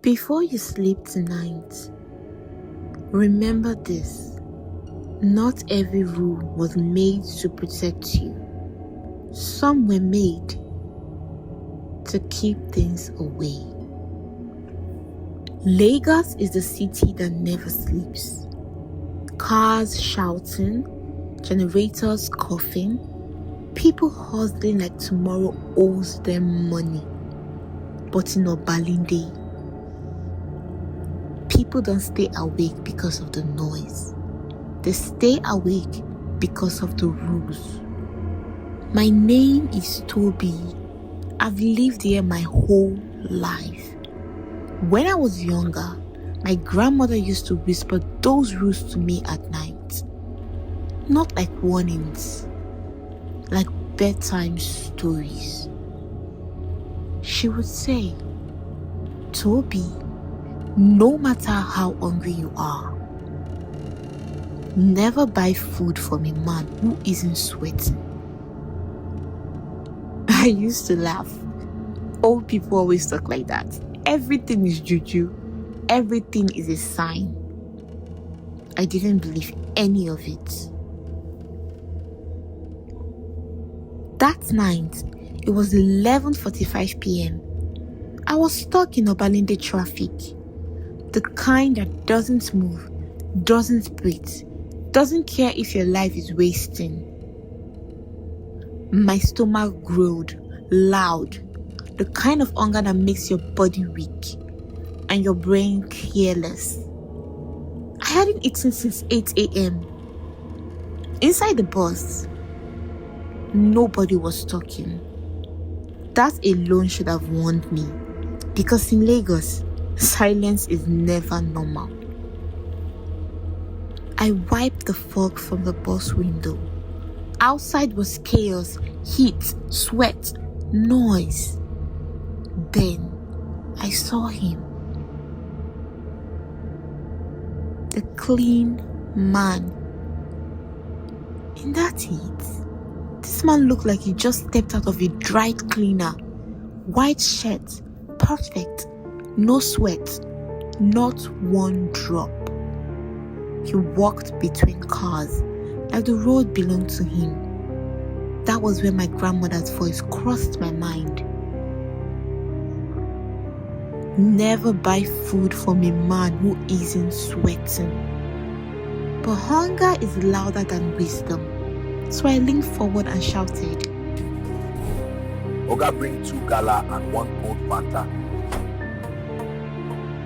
Before you sleep tonight, remember this. Not every rule was made to protect you. Some were made to keep things away. Lagos is the city that never sleeps. Cars shouting, generators coughing, people hustling like tomorrow owes them money. But in Obalende, people don't stay awake because of the noise. They stay awake because of the rules. My name is Toby. I've lived here my whole life. When I was younger, my grandmother used to whisper those rules to me at night. Not like warnings, like bedtime stories. She would say, Toby, no matter how hungry you are, never buy food from a man who isn't sweating. I used to laugh. Old people always talk like that. Everything is juju. Everything is a sign. I didn't believe any of it. That night, it was 11:45 p.m. I was stuck in Obalende traffic. The kind that doesn't move, doesn't breathe, doesn't care if your life is wasting. My stomach growled loud, the kind of hunger that makes your body weak and your brain careless. I hadn't eaten since 8 a.m. Inside the bus, nobody was talking. That alone should have warned me, because in Lagos, silence is never normal. I wiped the fog from the bus window. Outside was chaos, heat, sweat, noise. Then I saw him. The clean man. In that heat, this man looked like he just stepped out of a dry cleaner. White shirt, perfect, no sweat, not one drop. He walked between cars like the road belonged to him. That was when my grandmother's voice crossed my mind. Never buy food from a man who isn't sweating. But hunger is louder than wisdom. So I leaned forward and shouted, Oga, bring 2 gala and 1 cold Fanta.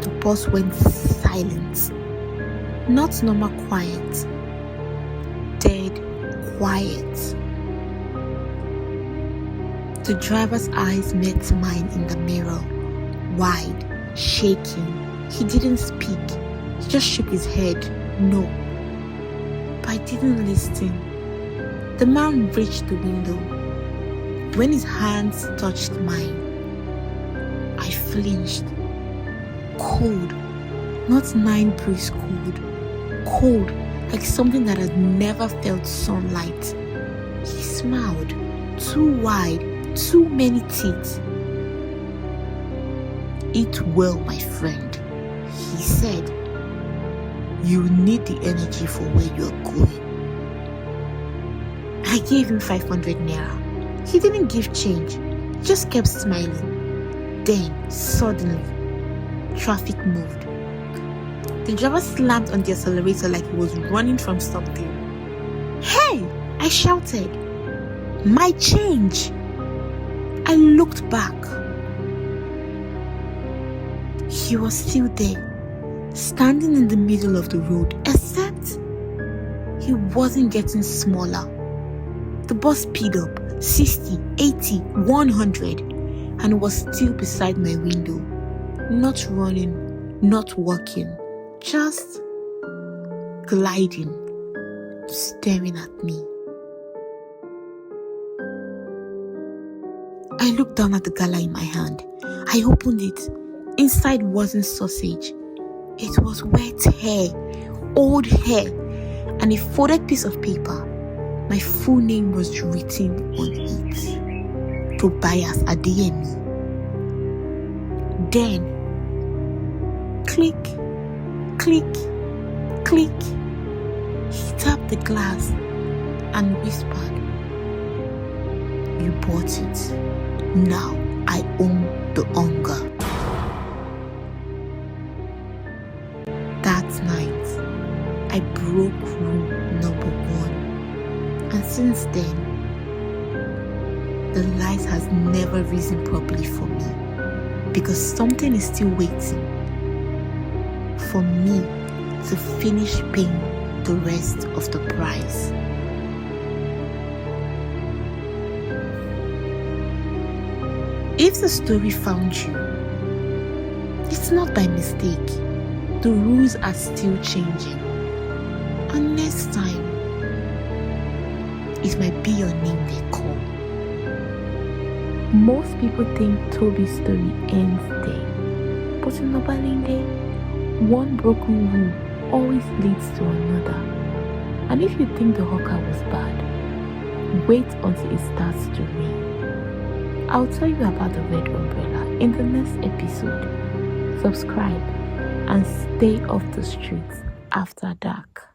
The bus went silent. Not normal quiet. Dead quiet. The driver's eyes met mine in the mirror, wide, shaking. He didn't speak. He just shook his head, no. But I didn't listen. The man reached the window. When his hands touched mine, I flinched. Cold, not 9 breeze cold. Cold, like something that had never felt sunlight. He smiled, too wide, too many teeth. Eat well, my friend, he said. You need the energy for where you're going. I gave him 500 Naira. He didn't give change, just kept smiling. Then, suddenly, traffic moved. The driver slammed on the accelerator like he was running from something. Hey! I shouted. My change! I looked back. He was still there, standing in the middle of the road, except he wasn't getting smaller. The bus speed up, 60, 80, 100, and was still beside my window. Not running, not walking, just gliding, staring at me. I looked down at the gala in my hand. I opened it. Inside wasn't sausage. It was wet hair, old hair, and a folded piece of paper. My full name was written on it. Tobias Adeyemi. Then, Click, click, click. He tapped the glass and whispered, "You bought it. Now I own the hunger." That night, I broke rule number 1. And since then, the light has never risen properly for me, because something is still waiting for me to finish paying the rest of the price. If the story found you, it's not by mistake. The rules are still changing. And next time, it might be your name they call. Most people think Toby's story ends there. But in Obalende, one broken rule always leads to another. And if you think the hawker was bad, wait until it starts to rain. I'll tell you about the red umbrella in the next episode. Subscribe and stay off the streets after dark.